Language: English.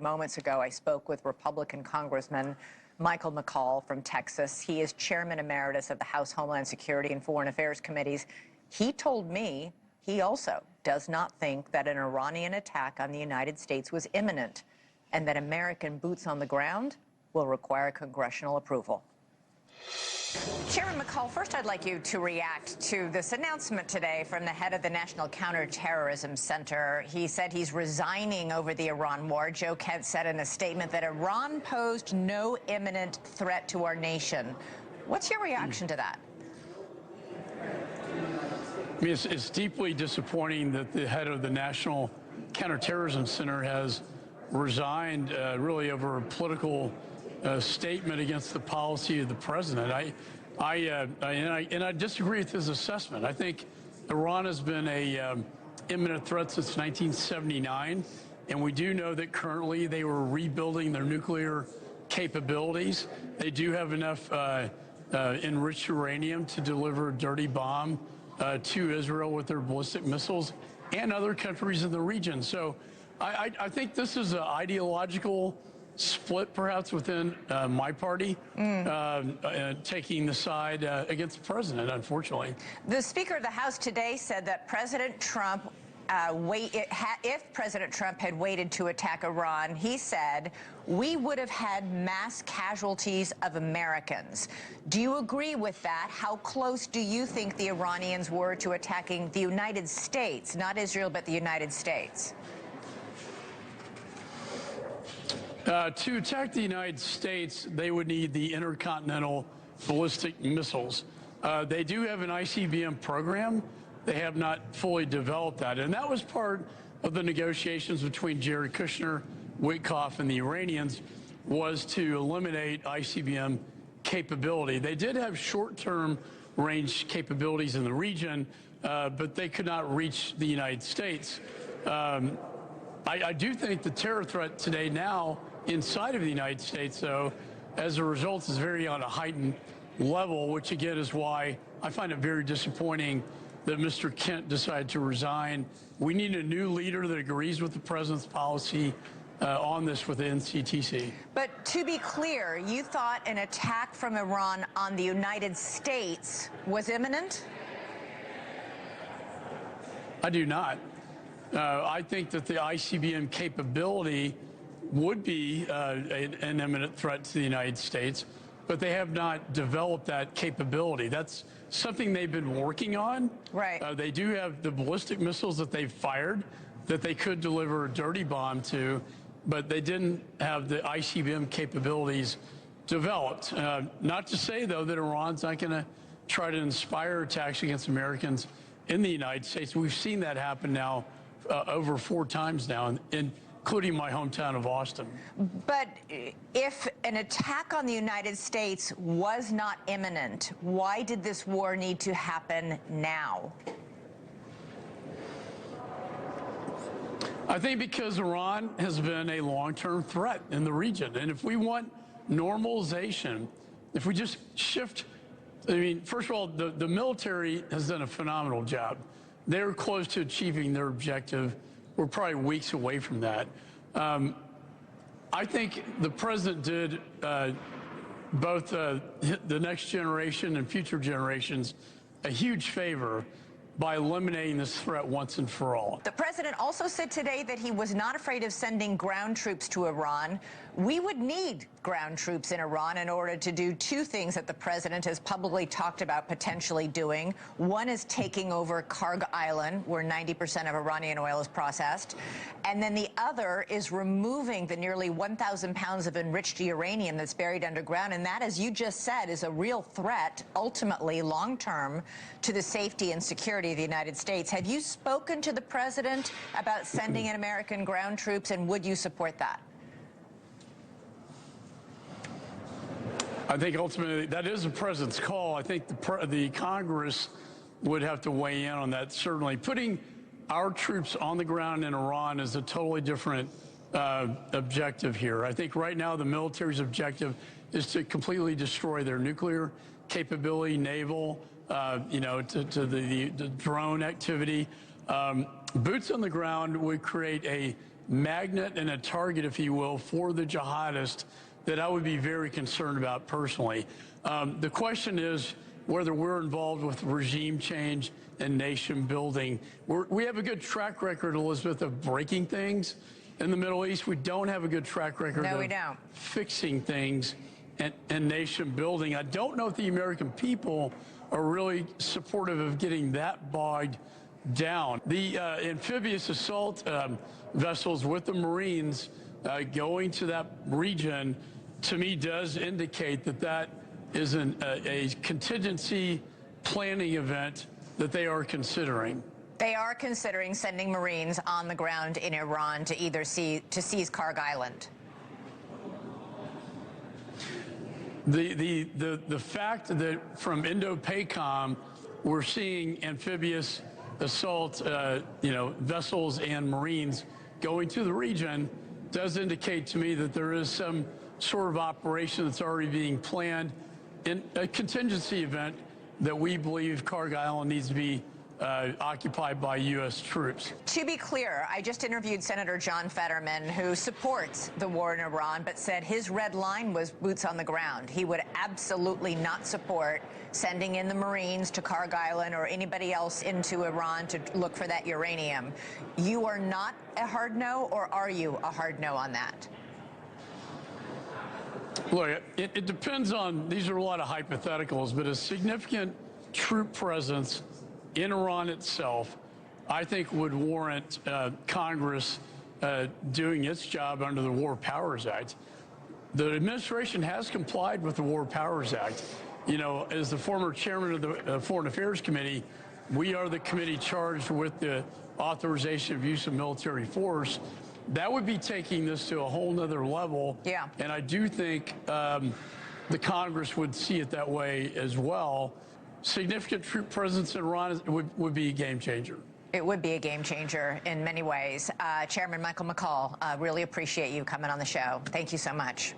Moments ago, I spoke with Republican Congressman McCaul from Texas. He is Chairman Emeritus of the House Homeland Security and Foreign Affairs Committees. He told me he also does not think that an Iranian attack on the United States was imminent and that American boots on the ground will require congressional approval. Chairman McCaul, first I'd like you to react to this announcement today from the head of the National Counterterrorism Center. He said he's resigning over the Iran war. Joe Kent said in a statement that Iran posed no imminent threat to our nation. What's your reaction to that? I mean, it's deeply disappointing that the head of the National Counterterrorism Center has resigned really over a political statement against the policy of the president. I disagree with his assessment. I think Iran has been a imminent threat since 1979, and we do know that currently they were rebuilding their nuclear capabilities. They do have enough enriched uranium to deliver a dirty bomb to Israel with their ballistic missiles and other countries in the region. So I think this is an ideological split, perhaps, within my party, taking the side against the president, unfortunately. The Speaker of the House today said that President Trump, if President Trump had waited to attack Iran, he said, we would have had mass casualties of Americans. Do you agree with that? How close do you think the Iranians were to attacking the United States, not Israel, but the United States? To attack the United States, they would need the intercontinental ballistic missiles. They do have an ICBM program. They have not fully developed that. And that was part of the negotiations between Jared Kushner, Witkoff, and the Iranians, was to eliminate ICBM capability. They did have short-term range capabilities in the region, but they could not reach the United States. I do think the terror threat today now inside of the United States, though, as a result, is very on a heightened level, which again is why I find it very disappointing that Mr. Kent decided to resign. We need a new leader that agrees with the president's policy on this with the NCTC. But to be clear, you thought an attack from Iran on the United States was imminent? I do not. I think that the ICBM capability would be an imminent threat to the United States, but they have not developed that capability. That's something they've been working on. Right. They do have the ballistic missiles that they've fired that they could deliver a dirty bomb to, but they didn't have the ICBM capabilities developed. Not to say, though, that Iran's not going to try to inspire attacks against Americans in the United States. We've seen that happen now over 4 times now, including my hometown of Austin. But if an attack on the United States was not imminent, why did this war need to happen now? I think because Iran has been a long-term threat in the region. And if we want normalization, if we just shift, I mean, first of all, the military has done a phenomenal job. They're close to achieving their objective. We're probably weeks away from that. I think the president did both the next generation and future generations a huge favor by eliminating this threat once and for all. The president also said today that he was not afraid of sending ground troops to Iran. We would need ground troops in Iran in order to do 2 things that the president has publicly talked about potentially doing. One is taking over Karg Island, where 90% of Iranian oil is processed. And then the other is removing the nearly 1,000 pounds of enriched uranium that's buried underground. And that, as you just said, is a real threat, ultimately, long-term, to the safety and security of the United States. Have you spoken to the president about sending in American ground troops, and would you support that? I think ultimately that is the president's call. I think the Congress would have to weigh in on that, certainly. Putting our troops on the ground in Iran is a totally different objective here. I think right now the military's objective is to completely destroy their nuclear capability, naval, to the drone activity. Boots on the ground would create a magnet and a target, if you will, for the jihadists that I would be very concerned about personally. The question is whether we're involved with regime change and nation building. We have a good track record, Elizabeth, of breaking things in the Middle East. We don't have a good track record of fixing things and nation building. I don't know if the American people are really supportive of getting that bogged down. The amphibious assault vessels with the Marines going to that region, to me, does indicate that that is a contingency planning event that they are considering. They are considering sending Marines on the ground in Iran to seize Karg Island. The fact that from Indo-PACOM we're seeing amphibious assault vessels and Marines going to the region does indicate to me that there is some sort of operation that's already being planned in a contingency event that we believe Karg Island needs to be occupied by U.S. troops. To be clear, I just interviewed Senator John Fetterman, who supports the war in Iran, but said his red line was boots on the ground. He would absolutely not support sending in the Marines to Karg Island or anybody else into Iran to look for that uranium. You are not a hard no, or are you a hard no on that? Look, it depends on, these are a lot of hypotheticals, but a significant troop presence in Iran itself, I think, would warrant Congress doing its job under the War Powers Act. The administration has complied with the War Powers Act. You know, as the former chairman of the Foreign Affairs Committee, we are the committee charged with the authorization of use of military force. That would be taking this to a whole nother level. Yeah. And I do think the Congress would see it that way as well. Significant troop presence in Iran would be a game changer. It would be a game changer in many ways. Chairman Michael McCaul, really appreciate you coming on the show. Thank you so much.